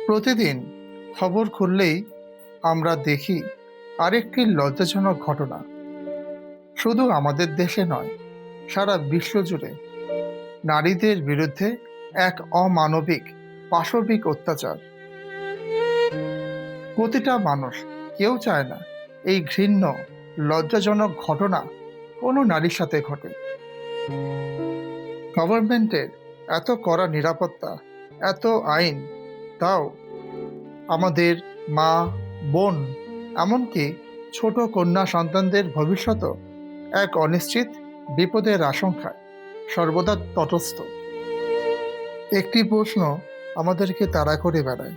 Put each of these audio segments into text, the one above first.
প্রতিদিন খবর খুললেই আমরা দেখি আরেকটি লজ্জাজনক ঘটনা। শুধু আমাদের দেশে নয়, সারা বিশ্বজুড়ে নারীদের বিরুদ্ধে এক অমানবিক পাশবিক অত্যাচার। প্রতিটা মানুষ, কেউ চায় না এই ঘৃণ্য লজ্জাজনক ঘটনা কোনো নারীর সাথে ঘটে। গভর্নমেন্টের এত কড়া নিরাপত্তা, এত আইন, তাও আমাদের মা, বোন, এমনকি ছোট কন্যা সন্তানদের ভবিষ্যৎও এক অনিশ্চিত বিপদের আশঙ্কায় সর্বদা তটস্থ। একটি প্রশ্ন আমাদেরকে তাড়া করে বেড়ায়,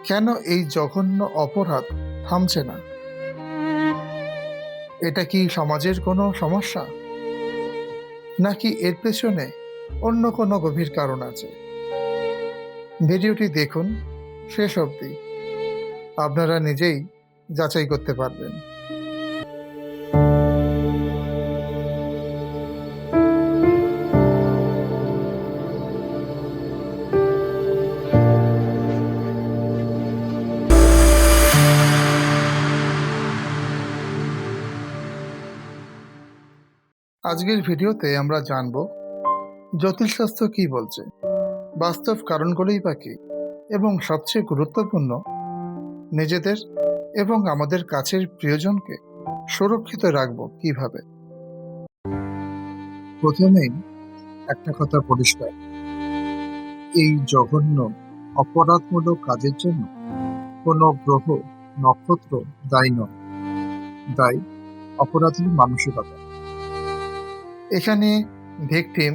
কেন এই জঘন্য অপরাধ থামছে না? এটা কি সমাজের কোনো সমস্যা, নাকি এর পেছনে অন্য কোনো গভীর কারণ আছে? ভিডিওটি দেখুন শেষ অবধি, আপনারা নিজেই যাচাই করতে পারবেন। আজকের ভিডিওতে আমরা জানব জ্যোতিষশাস্ত্র কি বলছে, বাস্তব কারণগুলোই বা কি, এবং সবচেয়ে গুরুত্বপূর্ণ, নিজেদের এবং আমাদের কাছের প্রিয়জনকে সুরক্ষিত রাখব কিভাবে। প্রথমেই একটা কথা পরিষ্কার, এই জঘন্য অপরাধমূলক কাজের জন্য কোনো গ্রহ, নক্ষত্র দায়ী নয়, দায়ী অপরাধীর মানসিকতা। এখানে ভিকটিম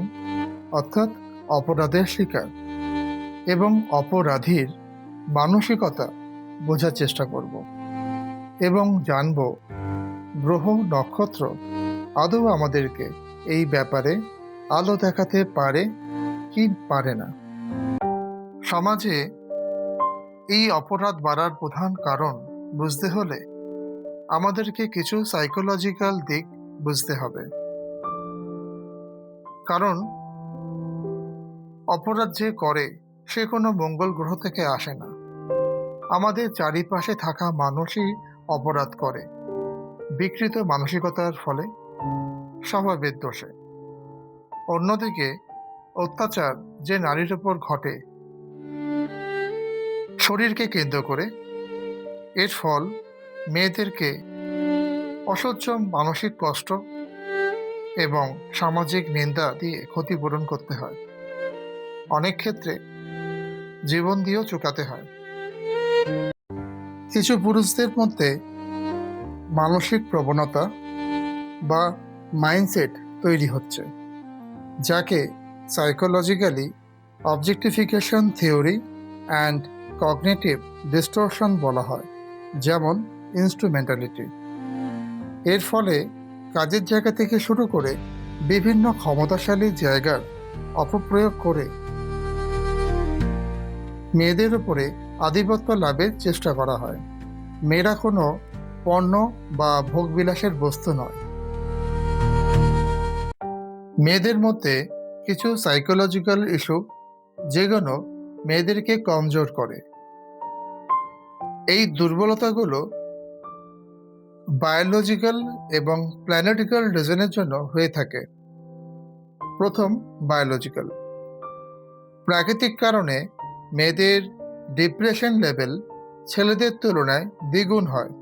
অর্থাৎ অপরাধের শিকার এবং অপরাধীর মানসিকতা বোঝার চেষ্টা করব এবং জানব গ্রহ, নক্ষত্র আদৌ আমাদেরকে এই ব্যাপারে আলো দেখাতে পারে কি পারে না। সমাজে এই অপরাধ বাড়ার প্রধান কারণ বুঝতে হলে আমাদেরকে কিছু সাইকোলজিক্যাল দিক বুঝতে হবে। কারণ অপরাধ যে করে সে কোনো মঙ্গল গ্রহ থেকে আসে না, আমাদের চারিপাশে থাকা মানুষই অপরাধ করে বিকৃত মানসিকতার ফলে, স্বভাবের দোষে। অন্যদিকে অত্যাচার যে নারীর উপর ঘটে শরীরকে কেন্দ্র করে, এর ফল মেয়েদেরকে অসহ্য মানসিক কষ্ট এবং সামাজিক নিন্দা দিয়ে ক্ষতিপূরণ করতে হয়, অনেক ক্ষেত্রে জীবন দিয়েও চুকাতে হয়। কিছু পুরুষদের মধ্যে মানসিক প্রবণতা বা মাইন্ডসেট তৈরি হচ্ছে, যাকে psychologically objectification theory and cognitive distortion বলা হয়, যেমন ইনস্ট্রুমেন্টালিটি। এর ফলে কাজের জায়গা থেকে শুরু করে বিভিন্ন ক্ষমতাশালী জায়গার অপপ্রয়োগ করে মেয়েদের উপরে আধিপত্য লাভের চেষ্টা করা হয়। মেয়েরা কোনো পণ্য বা ভোগবিলাসের বস্তু নয়। মেয়েদের মধ্যে কিছু সাইকোলজিক্যাল ইস্যু যেগুলো মেয়েদেরকে কমজোর করে। এই দুর্বলতাগুলো বায়োলজিক্যাল এবং প্ল্যানেটিক্যাল রিজনের জন্য হয়ে থাকে। প্রথম, বায়োলজিক্যাল। প্রাকৃতিক কারণে মেয়েদের ডিপ্রেশন লেভেল ছেলেদের তুলনায় দ্বিগুণ হয়।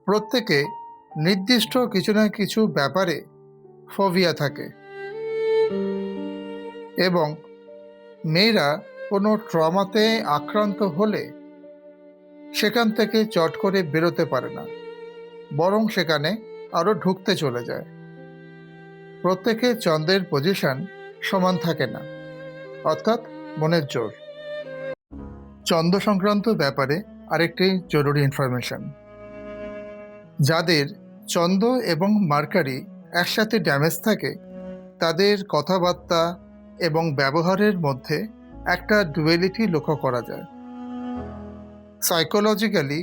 প্রত্যেকে নির্দিষ্ট কিছু না কিছু ব্যাপারে ফোবিয়া থাকে এবং মেয়েরা কোনো ট্রমাতে আক্রান্ত হলে সেখান থেকে চট করে বেরোতে পারে না, বরং সেখানে আরও ঢুকতে চলে যায়। প্রত্যেকের চন্দ্রের পজিশন সমান থাকে না, অর্থাৎ মনের জোর। চন্দ্র সংক্রান্ত ব্যাপারে আরেকটি জরুরি ইনফরমেশন, যাদের চন্দ্র এবং মার্কারি একসাথে ড্যামেজ থাকে তাদের কথাবার্তা এবং ব্যবহারের মধ্যে একটা ডুয়েলিটি লক্ষ্য করা যায়। সাইকোলজিক্যালি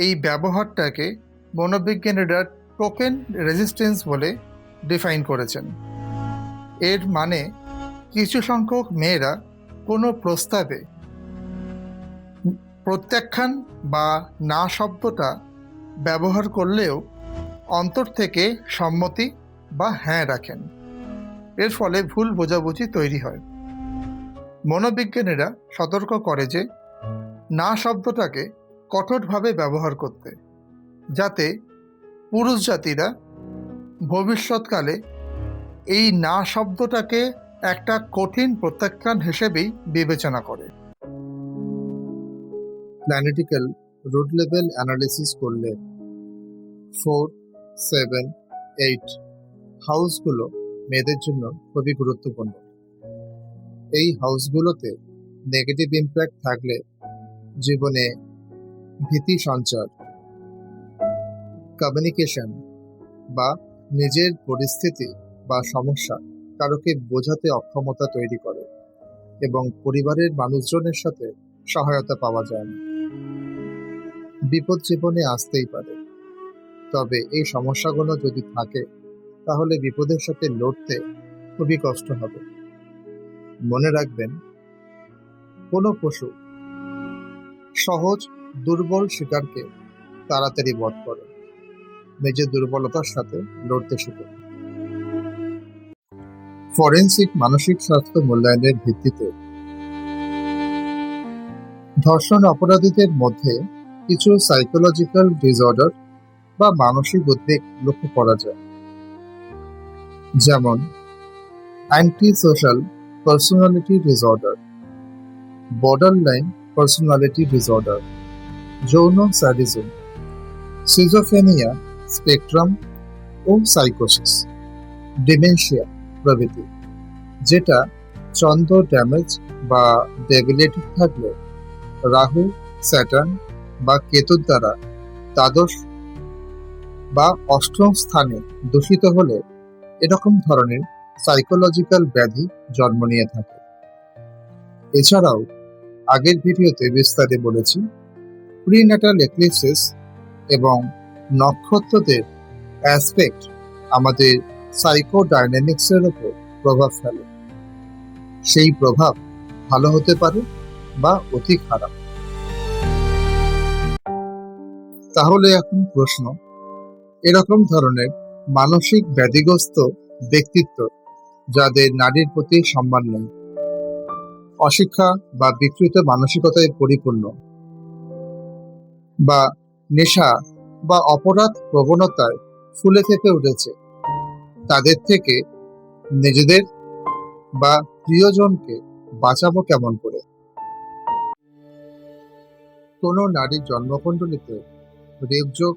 এই ব্যবহারটাকে মনোবিজ্ঞানীরা টোকেন রেজিস্ট্যান্স বলে ডিফাইন করেছেন। এর মানে কিছু সংখ্যক মেয়েরা কোনো প্রস্তাবে প্রত্যাখ্যান বা না শব্দটা ব্যবহার করলেও অন্তর থেকে সম্মতি বা হ্যাঁ রাখেন। এর ফলে ভুল বোঝাবুঝি তৈরি হয়। মনোবিজ্ঞানীরা সতর্ক করে যে না শব্দটাকে কঠোরভাবে ব্যবহার করতে, যাতে পুরুষ জাতিরা ভবিষ্যৎকালে এই না শব্দটাকে একটা কঠিন প্রত্যাখ্যান হিসেবেই বিবেচনা করে। প্ল্যানেটিক্যাল রুট লেভেল অ্যানালিসিস করলে 4, 7, 8 হাউসগুলো মেয়েদের জন্য খুবই গুরুত্বপূর্ণ। এই হাউসগুলোতে নেগেটিভ ইম্প্যাক্ট থাকলে জীবনে ভীতি সঞ্চার, কমিউনিকেশন বা নিজের পরিস্থিতি বা সমস্যা কারোকে বোঝাতে অক্ষমতা তৈরি করে এবং পরিবারের মানুষজনের সাথে সহায়তা পাওয়া যায় না। বিপদ জীবনে আসতেই পারে, তবে এই সমস্যাগুলো যদি থাকে তাহলে বিপদের সাথে লড়তে খুবই কষ্ট হবে। মনে রাখবেন, কোনো পশু সহজ দুর্বল শিকারকে তাড়াতাড়ি বধ করে। নিজের দুর্বলতার সাথে লড়তে শিখুন। ফরেনসিক মানসিক স্বাস্থ্য মূল্যায়নের ভিত্তিতে ধর্ষণ অপরাধীদের মধ্যে কিছু সাইকোলজিক্যাল ডিসঅর্ডার বা মানসিক উদ্বেগ লক্ষ্য করা যায়, যেমন anti social personality disorder, borderline personality disorder, যৌন স্যাডিজম, সিজোফ্রেনিয়া স্পেকট্রাম ও সাইকোসিস, ডিমেনশিয়া প্রভৃতি, যেটা চন্দ্র ড্যামেজ বা ডেবিলিটি থাকলে, রাহু, স্যাটার্ন বা কেতুর দ্বারা দ্বাদশ বা অষ্টম স্থানে দূষিত হলে এরকম ধরনের সাইকোলজিক্যাল ব্যাধি জন্ম নিয়ে থাকে। এছাড়াও আগের ভিডিওতে বিস্তারে বলেছি, প্রিন্যাটাল এক্লিপসিস এবং নক্ষত্রদের অ্যাসপেক্ট আমাদের সাইকোডাইনামিক্সের উপর প্রভাব ফেলে। সেই প্রভাব ভালো হতে পারে বা অতি খারাপ। তাহলে এখন প্রশ্ন, এরকম ধরনের মানসিক ব্যাধিগ্রস্ত ব্যক্তিত্ব যাদের নারীর প্রতি সম্মান নেই, অশিক্ষা বা বিকৃত মানসিকতায় পরিপূর্ণ, বা নেশা বা অপরাধ প্রবণতায় ফুলে ফেঁপে উঠেছে, তাদের থেকে নিজেদের বা প্রিয়জনকে বাঁচাবো কেমন করে? কোনো নারীর জন্মকুণ্ডলিতে রেপ যোগ,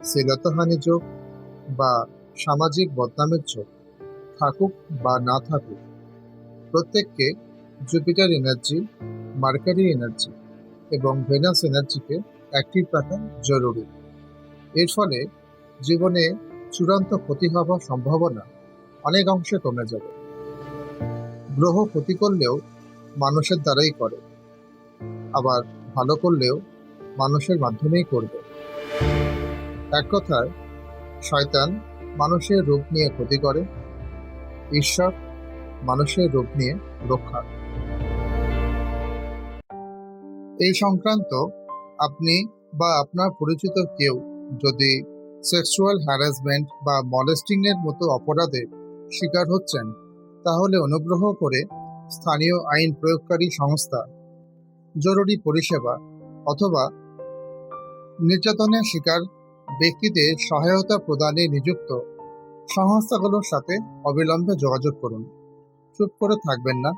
শ্লীলতাহানি যোগ বা সামাজিক বদনামের যোগ থাকুক বা না থাকুক, প্রত্যেককে জুপিটার এনার্জি, মার্কারি এনার্জি এবং ভেনাস এনার্জিকে অ্যাক্টিভ রাখা জরুরি। এর ফলে জীবনে চূড়ান্ত ক্ষতি হওয়ার সম্ভাবনা অনেক অংশে কমে যাবে। গ্রহ ক্ষতি করলেও মানুষের দ্বারাই করে, আবার ভালো করলেও মানুষের মাধ্যমেই করবে। এক কথায়, শয়তান মানুষের রূপ নিয়ে ক্ষতি করে, ঈশ্বর মানুষের রূপ নিয়ে রক্ষা। এই সংক্রান্ত আপনি বা আপনার পরিচিত কেউ যদি সেক্সুয়াল হ্যারাসমেন্ট বা মলেস্টিং এর মতো অপরাধের শিকার হচ্ছেন, তাহলে অনুগ্রহ করে স্থানীয় আইন প্রয়োগকারী সংস্থা, জরুরি পরিষেবা অথবা নির্যাতনের শিকার ব্যক্তিদের সহায়তা প্রদানে নিযুক্ত সংস্থাগুলোর সাথে অবিলম্বে যোগাযোগ করুন। চুপ করে থাকবেন না।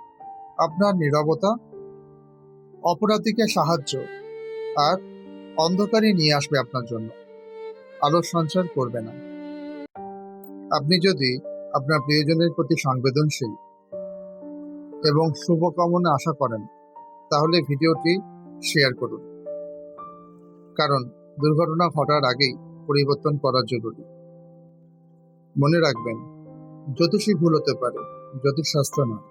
আপনার নীরবতা অপরাধীকে সাহায্য আর অন্ধকারই নিয়ে আসবে আপনার জন্য, আলোর সঞ্চার করবে না। আপনি যদি আপনার প্রিয়জনের প্রতি সংবেদনশীল এবং শুভকামনা আশা করেন, তাহলে ভিডিওটি শেয়ার করুন, কারণ দুর্ঘটনা ঘটার আগেই পরিবর্তন করা জরুরি। মনে রাখবেন, জ্যোতিষী ভুল হতে পারে, জ্যোতিষশাস্ত্র নয়।